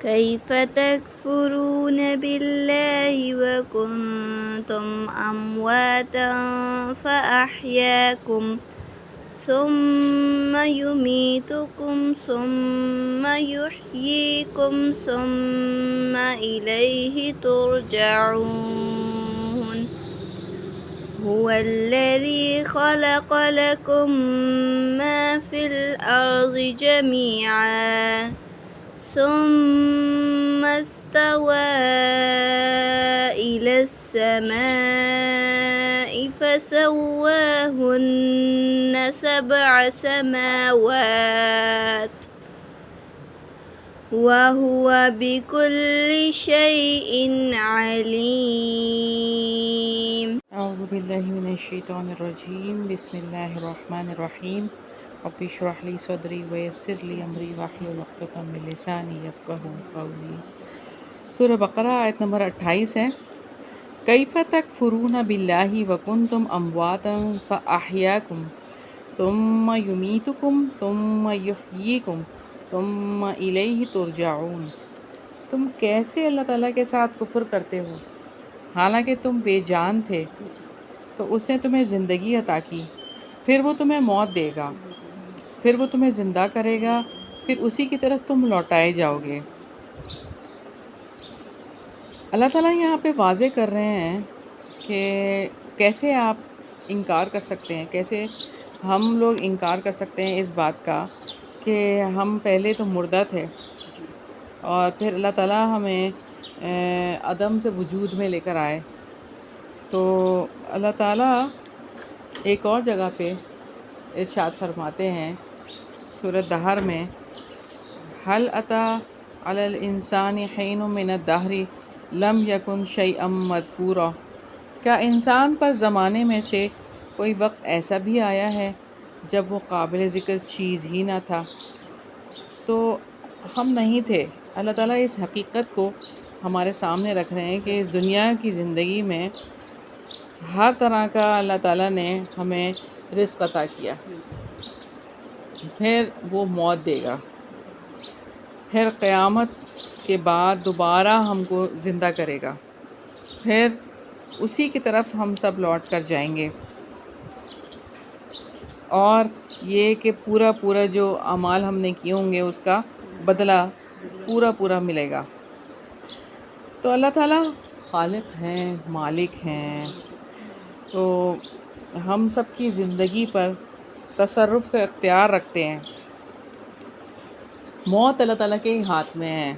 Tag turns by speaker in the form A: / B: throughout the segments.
A: كيف تكفرون بالله وكنتم أمواتا فأحياكم ثم يميتكم ثم يحييكم ثم إليه ترجعون هو الذي خلق لكم ما في الأرض جميعا ثم استوى إلى السماء فسواهن سبع سماوات وهو بكل شيء عليم.
B: اعوذ باللہ من الشیطان الرجیم بسم اللہ الرحمن الرحیم رب اشرح لی صدری ویسر لی امری واحلل عقدۃ من لسانی یفقہوا قولی۔ سورہ بقرہ آیت نمبر 28 ہے۔ کیف تکفرون باللہ وکنتم امواتا فاحیاکم ثم یمیتکم ثم یحییکم ثم الیہ ترجعون۔ تم کیسے اللہ تعالیٰ کے ساتھ کفر کرتے ہو حالانکہ تم بے جان تھے، تو اس نے تمہیں زندگی عطا کی، پھر وہ تمہیں موت دے گا، پھر وہ تمہیں زندہ کرے گا، پھر اسی کی طرف تم لوٹائے جاؤ گے۔ اللہ تعالیٰ یہاں پہ واضح کر رہے ہیں کہ کیسے آپ انکار کر سکتے ہیں، کیسے ہم لوگ انکار کر سکتے ہیں اس بات کا کہ ہم پہلے تو مردہ تھے اور پھر اللہ تعالیٰ ہمیں عدم سے وجود میں لے کر آئے۔ تو اللہ تعالیٰ ایک اور جگہ پہ ارشاد فرماتے ہیں سورۃ دہر میں، هل أتى على الإنسان حين من الدهر لم يكن شيئا مذكورا۔ کیا انسان پر زمانے میں سے کوئی وقت ایسا بھی آیا ہے جب وہ قابل ذکر چیز ہی نہ تھا؟ تو ہم نہیں تھے۔ اللہ تعالیٰ اس حقیقت کو ہمارے سامنے رکھ رہے ہیں کہ اس دنیا کی زندگی میں ہر طرح کا اللہ تعالیٰ نے ہمیں رزق عطا کیا، پھر وہ موت دے گا، پھر قیامت کے بعد دوبارہ ہم کو زندہ کرے گا، پھر اسی کی طرف ہم سب لوٹ کر جائیں گے، اور یہ کہ پورا جو اعمال ہم نے کیے ہوں گے اس کا بدلہ پورا ملے گا۔ تو اللہ تعالیٰ خالق ہیں، مالک ہیں، تو ہم سب کی زندگی پر تصرف کا اختیار رکھتے ہیں۔ موت اللہ تعالیٰ کے ہی ہاتھ میں ہے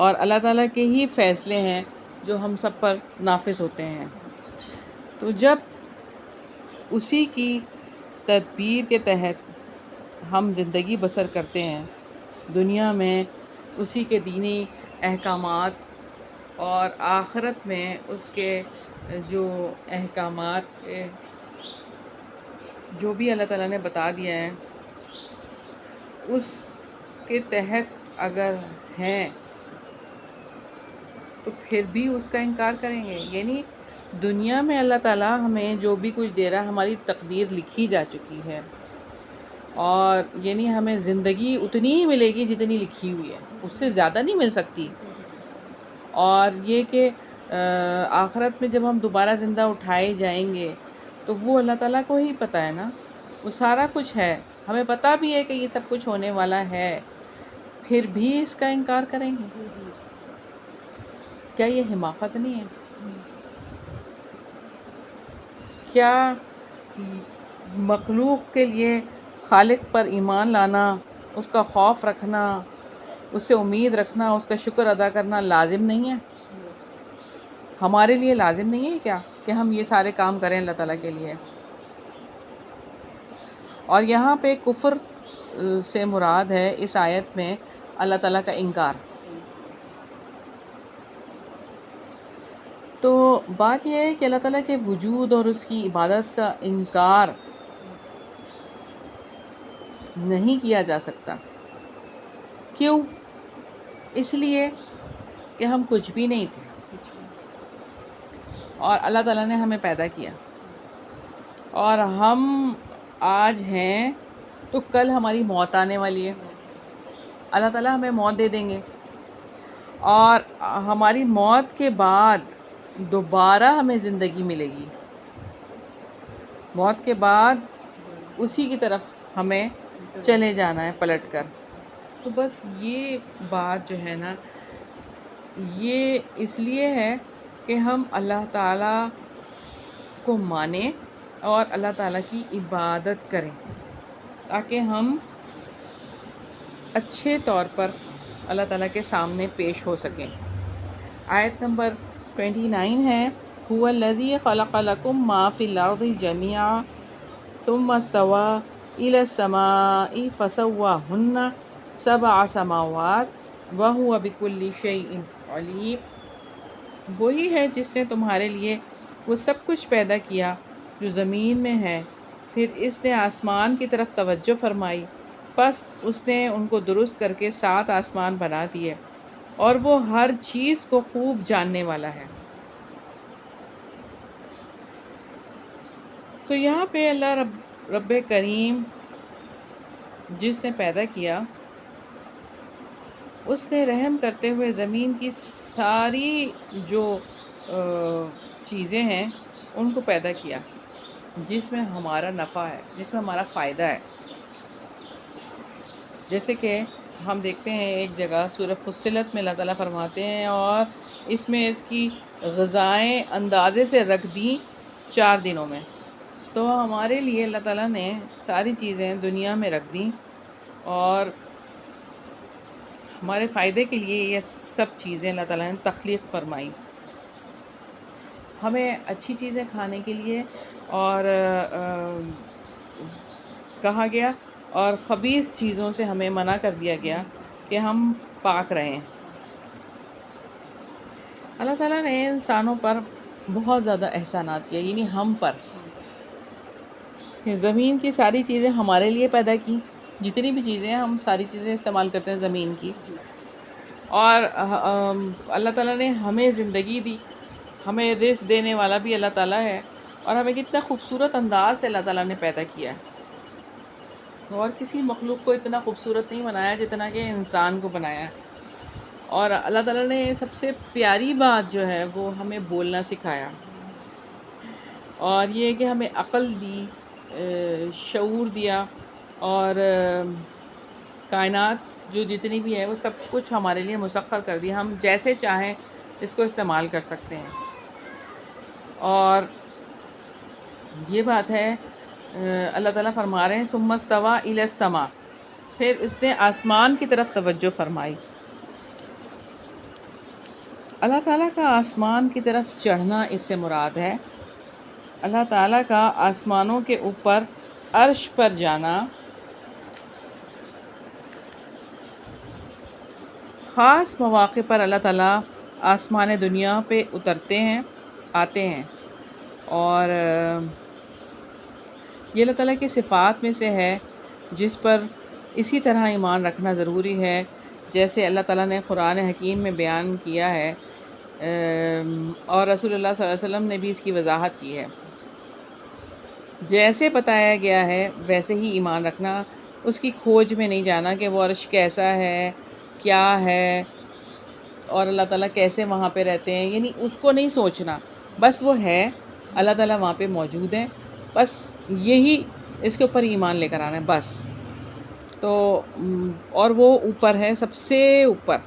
B: اور اللہ تعالیٰ کے ہی فیصلے ہیں جو ہم سب پر نافذ ہوتے ہیں۔ تو جب اسی کی تدبیر کے تحت ہم زندگی بسر کرتے ہیں دنیا میں، اسی کے دینی احکامات اور آخرت میں اس کے جو احکامات جو بھی اللہ تعالیٰ نے بتا دیا ہے اس کے تحت اگر ہیں تو پھر بھی اس کا انکار کریں گے۔ یعنی دنیا میں اللہ تعالیٰ ہمیں جو بھی کچھ دے رہا ہے ہماری تقدیر لکھی جا چکی ہے، اور یعنی ہمیں زندگی اتنی ہی ملے گی جتنی لکھی ہوئی ہے، اس سے زیادہ نہیں مل سکتی۔ اور یہ کہ آخرت میں جب ہم دوبارہ زندہ اٹھائے جائیں گے تو وہ اللہ تعالیٰ کو ہی پتہ ہے نا، وہ سارا کچھ ہے، ہمیں پتہ بھی ہے کہ یہ سب کچھ ہونے والا ہے، پھر بھی اس کا انکار کریں گے؟ کیا یہ حماقت نہیں ہے؟ کیا مخلوق کے لیے خالق پر ایمان لانا، اس کا خوف رکھنا، اس سے امید رکھنا، اس کا شکر ادا کرنا لازم نہیں ہے؟ ہمارے لیے لازم نہیں ہے کیا کہ ہم یہ سارے کام کریں اللہ تعالیٰ کے لیے؟ اور یہاں پہ کفر سے مراد ہے اس آیت میں اللہ تعالیٰ کا انکار۔ تو بات یہ ہے کہ اللہ تعالیٰ کے وجود اور اس کی عبادت کا انکار نہیں کیا جا سکتا۔ کیوں؟ اس لیے کہ ہم کچھ بھی نہیں تھے اور اللہ تعالیٰ نے ہمیں پیدا کیا، اور ہم آج ہیں تو کل ہماری موت آنے والی ہے۔ اللہ تعالیٰ ہمیں موت دے دیں گے اور ہماری موت کے بعد دوبارہ ہمیں زندگی ملے گی، موت کے بعد اسی کی طرف ہمیں چلے جانا ہے پلٹ کر۔ تو بس یہ بات جو ہے نا، یہ اس لیے ہے کہ ہم اللہ تعالیٰ کو مانیں اور اللہ تعالیٰ کی عبادت کریں، تاکہ ہم اچھے طور پر اللہ تعالیٰ کے سامنے پیش ہو سکیں۔ آیت نمبر 29 ہے، هو الذی خلق لکم ما فی الارض جمیعا ثم استوى إلى السماء فسواهن سبع سماوات وهو بكل شيء علیم۔ وہی ہے جس نے تمہارے لیے وہ سب کچھ پیدا کیا جو زمین میں ہے، پھر اس نے آسمان کی طرف توجہ فرمائی، پس اس نے ان کو درست کر کے 7 آسمان بنا دیے، اور وہ ہر چیز کو خوب جاننے والا ہے۔ تو یہاں پہ اللہ رب کریم جس نے پیدا کیا، اس نے رحم کرتے ہوئے زمین کی ساری جو چیزیں ہیں ان کو پیدا کیا، جس میں ہمارا نفع ہے، جس میں ہمارا فائدہ ہے۔ جیسے کہ ہم دیکھتے ہیں ایک جگہ سورہ فصلت میں اللہ تعالیٰ فرماتے ہیں، اور اس میں اس کی غذائیں اندازے سے رکھ دیں 4 دنوں میں۔ تو ہمارے لیے اللہ تعالیٰ نے ساری چیزیں دنیا میں رکھ دیں، اور ہمارے فائدے کے لیے یہ سب چیزیں اللہ تعالیٰ نے تخلیق فرمائی، ہمیں اچھی چیزیں کھانے کے لیے اور کہا گیا، اور خبیث چیزوں سے ہمیں منع کر دیا گیا کہ ہم پاک رہیں۔ اللہ تعالیٰ نے انسانوں پر بہت زیادہ احسانات کیا، یعنی ہم پر، کہ زمین کی ساری چیزیں ہمارے لیے پیدا کی، جتنی بھی چیزیں ہیں ہم ساری چیزیں استعمال کرتے ہیں زمین کی، اور اللہ تعالیٰ نے ہمیں زندگی دی، ہمیں رزق دینے والا بھی اللہ تعالیٰ ہے، اور ہمیں کتنا خوبصورت انداز سے اللہ تعالیٰ نے پیدا کیا ہے۔ اور کسی مخلوق کو اتنا خوبصورت نہیں بنایا جتنا کہ انسان کو بنایا ہے۔ اور اللہ تعالیٰ نے سب سے پیاری بات جو ہے وہ ہمیں بولنا سکھایا، اور یہ کہ ہمیں عقل دی، شعور دیا، اور کائنات جو جتنی بھی ہے وہ سب کچھ ہمارے لیے مسخر کر دیا، ہم جیسے چاہیں اس کو استعمال کر سکتے ہیں۔ اور یہ بات ہے، اللہ تعالیٰ فرما رہے ہیں ثم استویٰ الی السماء، پھر اس نے آسمان کی طرف توجہ فرمائی۔ اللہ تعالیٰ کا آسمان کی طرف چڑھنا اس سے مراد ہے اللہ تعالیٰ کا آسمانوں کے اوپر عرش پر جانا۔ خاص مواقع پر اللہ تعالیٰ آسمان دنیا پہ اترتے ہیں، آتے ہیں، اور یہ اللہ تعالیٰ کی صفات میں سے ہے جس پر اسی طرح ایمان رکھنا ضروری ہے جیسے اللہ تعالیٰ نے قرآن حکیم میں بیان کیا ہے، اور رسول اللہ صلی اللہ علیہ وسلم نے بھی اس کی وضاحت کی ہے۔ جیسے بتایا گیا ہے ویسے ہی ایمان رکھنا، اس کی کھوج میں نہیں جانا کہ وہ عرش کیسا ہے، کیا ہے، اور اللہ تعالیٰ کیسے وہاں پہ رہتے ہیں، یعنی اس کو نہیں سوچنا، بس وہ ہے، اللہ تعالیٰ وہاں پہ موجود ہیں، بس یہی اس کے اوپر ایمان لے کر آنا ہے بس۔ تو اور وہ اوپر ہے، سب سے اوپر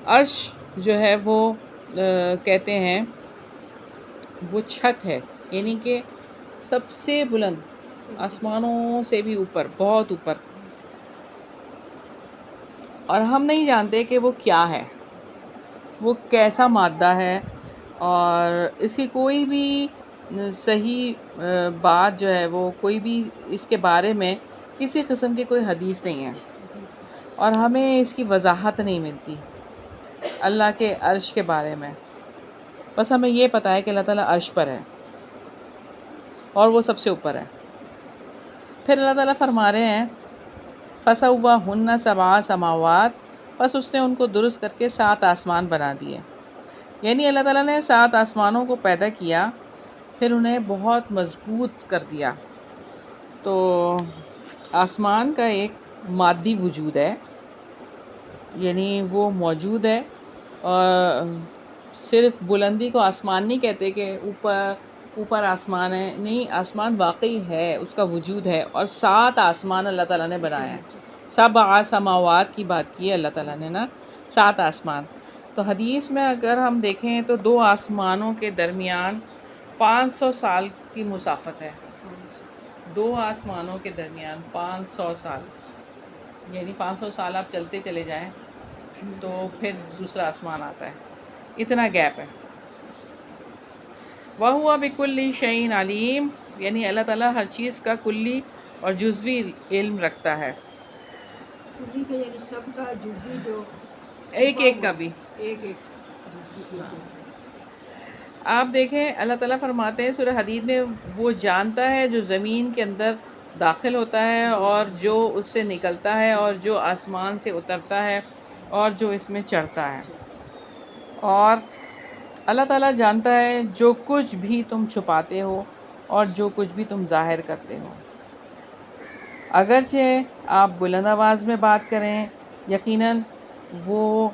B: عرش جو ہے وہ کہتے ہیں وہ چھت ہے، یعنی کہ سب سے بلند، آسمانوں سے بھی اوپر، بہت اوپر، اور ہم نہیں جانتے کہ وہ کیا ہے، وہ کیسا مادہ ہے، اور اس کی کوئی بھی صحیح بات جو ہے وہ کوئی بھی اس کے بارے میں کسی قسم کی کوئی حدیث نہیں ہے، اور ہمیں اس کی وضاحت نہیں ملتی اللہ کے عرش کے بارے میں۔ بس ہمیں یہ پتہ ہے کہ اللہ تعالیٰ عرش پر ہے اور وہ سب سے اوپر ہے۔ پھر اللہ تعالیٰ فرما رہے ہیں فَسَوَّاهُنَّ سَبْعَ سَمَاوَاتٍ، پس اس نے ان کو درست کر کے 7 آسمان بنا دیے، یعنی اللہ تعالیٰ نے 7 آسمانوں کو پیدا کیا، پھر انہیں بہت مضبوط کر دیا۔ تو آسمان کا ایک مادی وجود ہے، یعنی وہ موجود ہے، اور صرف بلندی کو آسمان نہیں کہتے کہ اوپر آسمان ہے، نہیں، آسمان واقعی ہے، اس کا وجود ہے، اور 7 آسمان اللہ تعالیٰ نے بنایا ہے۔ 7 سماوات کی بات کی ہے اللہ تعالیٰ نے نا، 7 آسمان۔ تو حدیث میں اگر ہم دیکھیں تو 2 آسمانوں کے درمیان 500 سال کی مسافت ہے۔ 2 آسمانوں کے درمیان 500 سال، یعنی 500 سال آپ چلتے چلے جائیں تو پھر دوسرا آسمان آتا ہے، اتنا گیپ ہے۔ وَهُوَ بِكُلِّ شَيْءٍ عَلِيمٌ، یعنی اللہ تعالیٰ ہر چیز کا کلی اور جزوی علم رکھتا ہے،
C: کلی کا یعنی سب کا، جزوی جو
B: ایک ایک کا بھی۔
C: ایک جزوی ایک۔
B: آپ دیکھیں اللہ تعالیٰ فرماتے ہیں سورہ حدید میں، وہ جانتا ہے جو زمین کے اندر داخل ہوتا ہے اور جو اس سے نکلتا ہے، اور جو آسمان سے اترتا ہے، اور جو اس میں چڑھتا ہے، اور اللہ تعالیٰ جانتا ہے جو کچھ بھی تم چھپاتے ہو اور جو کچھ بھی تم ظاہر کرتے ہو۔ اگرچہ آپ بلند آواز میں بات کریں، یقیناً وہ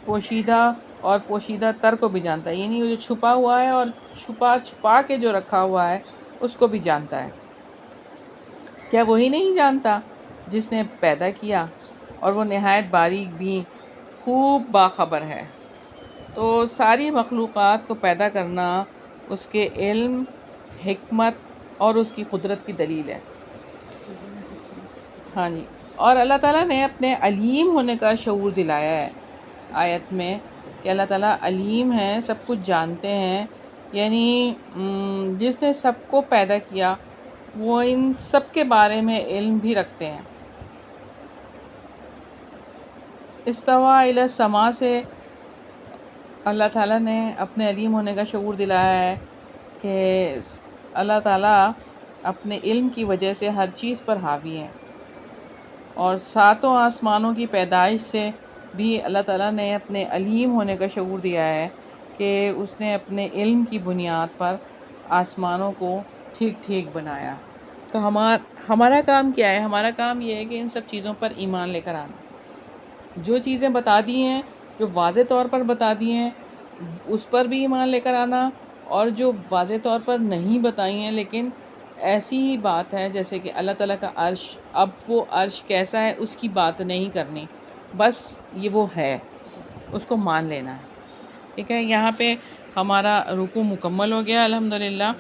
B: پوشیدہ اور پوشیدہ تر کو بھی جانتا ہے، یعنی وہ جو چھپا ہوا ہے اور چھپا کے جو رکھا ہوا ہے اس کو بھی جانتا ہے۔ کیا وہی نہیں جانتا جس نے پیدا کیا، اور وہ نہایت باریک بھی خوب باخبر ہے۔ تو ساری مخلوقات کو پیدا کرنا اس کے علم، حکمت اور اس کی قدرت کی دلیل ہے۔ ہاں جی، اور اللہ تعالیٰ نے اپنے علیم ہونے کا شعور دلایا ہے آیت میں، کہ اللہ تعالیٰ علیم ہیں، سب کچھ جانتے ہیں، یعنی جس نے سب کو پیدا کیا وہ ان سب کے بارے میں علم بھی رکھتے ہیں۔ استوا الی السماء سے اللہ تعالیٰ نے اپنے علیم ہونے کا شعور دلایا ہے کہ اللہ تعالیٰ اپنے علم کی وجہ سے ہر چیز پر حاوی ہیں، اور 7 آسمانوں کی پیدائش سے بھی اللہ تعالیٰ نے اپنے علیم ہونے کا شعور دیا ہے کہ اس نے اپنے علم کی بنیاد پر آسمانوں کو ٹھیک ٹھیک بنایا۔ تو ہمارا کام کیا ہے؟ ہمارا کام یہ ہے کہ ان سب چیزوں پر ایمان لے کر آنا، جو چیزیں بتا دی ہیں، جو واضح طور پر بتا دی ہیں، اس پر بھی ایمان لے کر آنا، اور جو واضح طور پر نہیں بتائی ہیں لیکن ایسی ہی بات ہے جیسے کہ اللہ تعالیٰ کا عرش، اب وہ عرش کیسا ہے اس کی بات نہیں کرنی، بس یہ وہ ہے، اس کو مان لینا ہے۔ ٹھیک ہے، یہاں پہ ہمارا رکوع مکمل ہو گیا الحمدللہ۔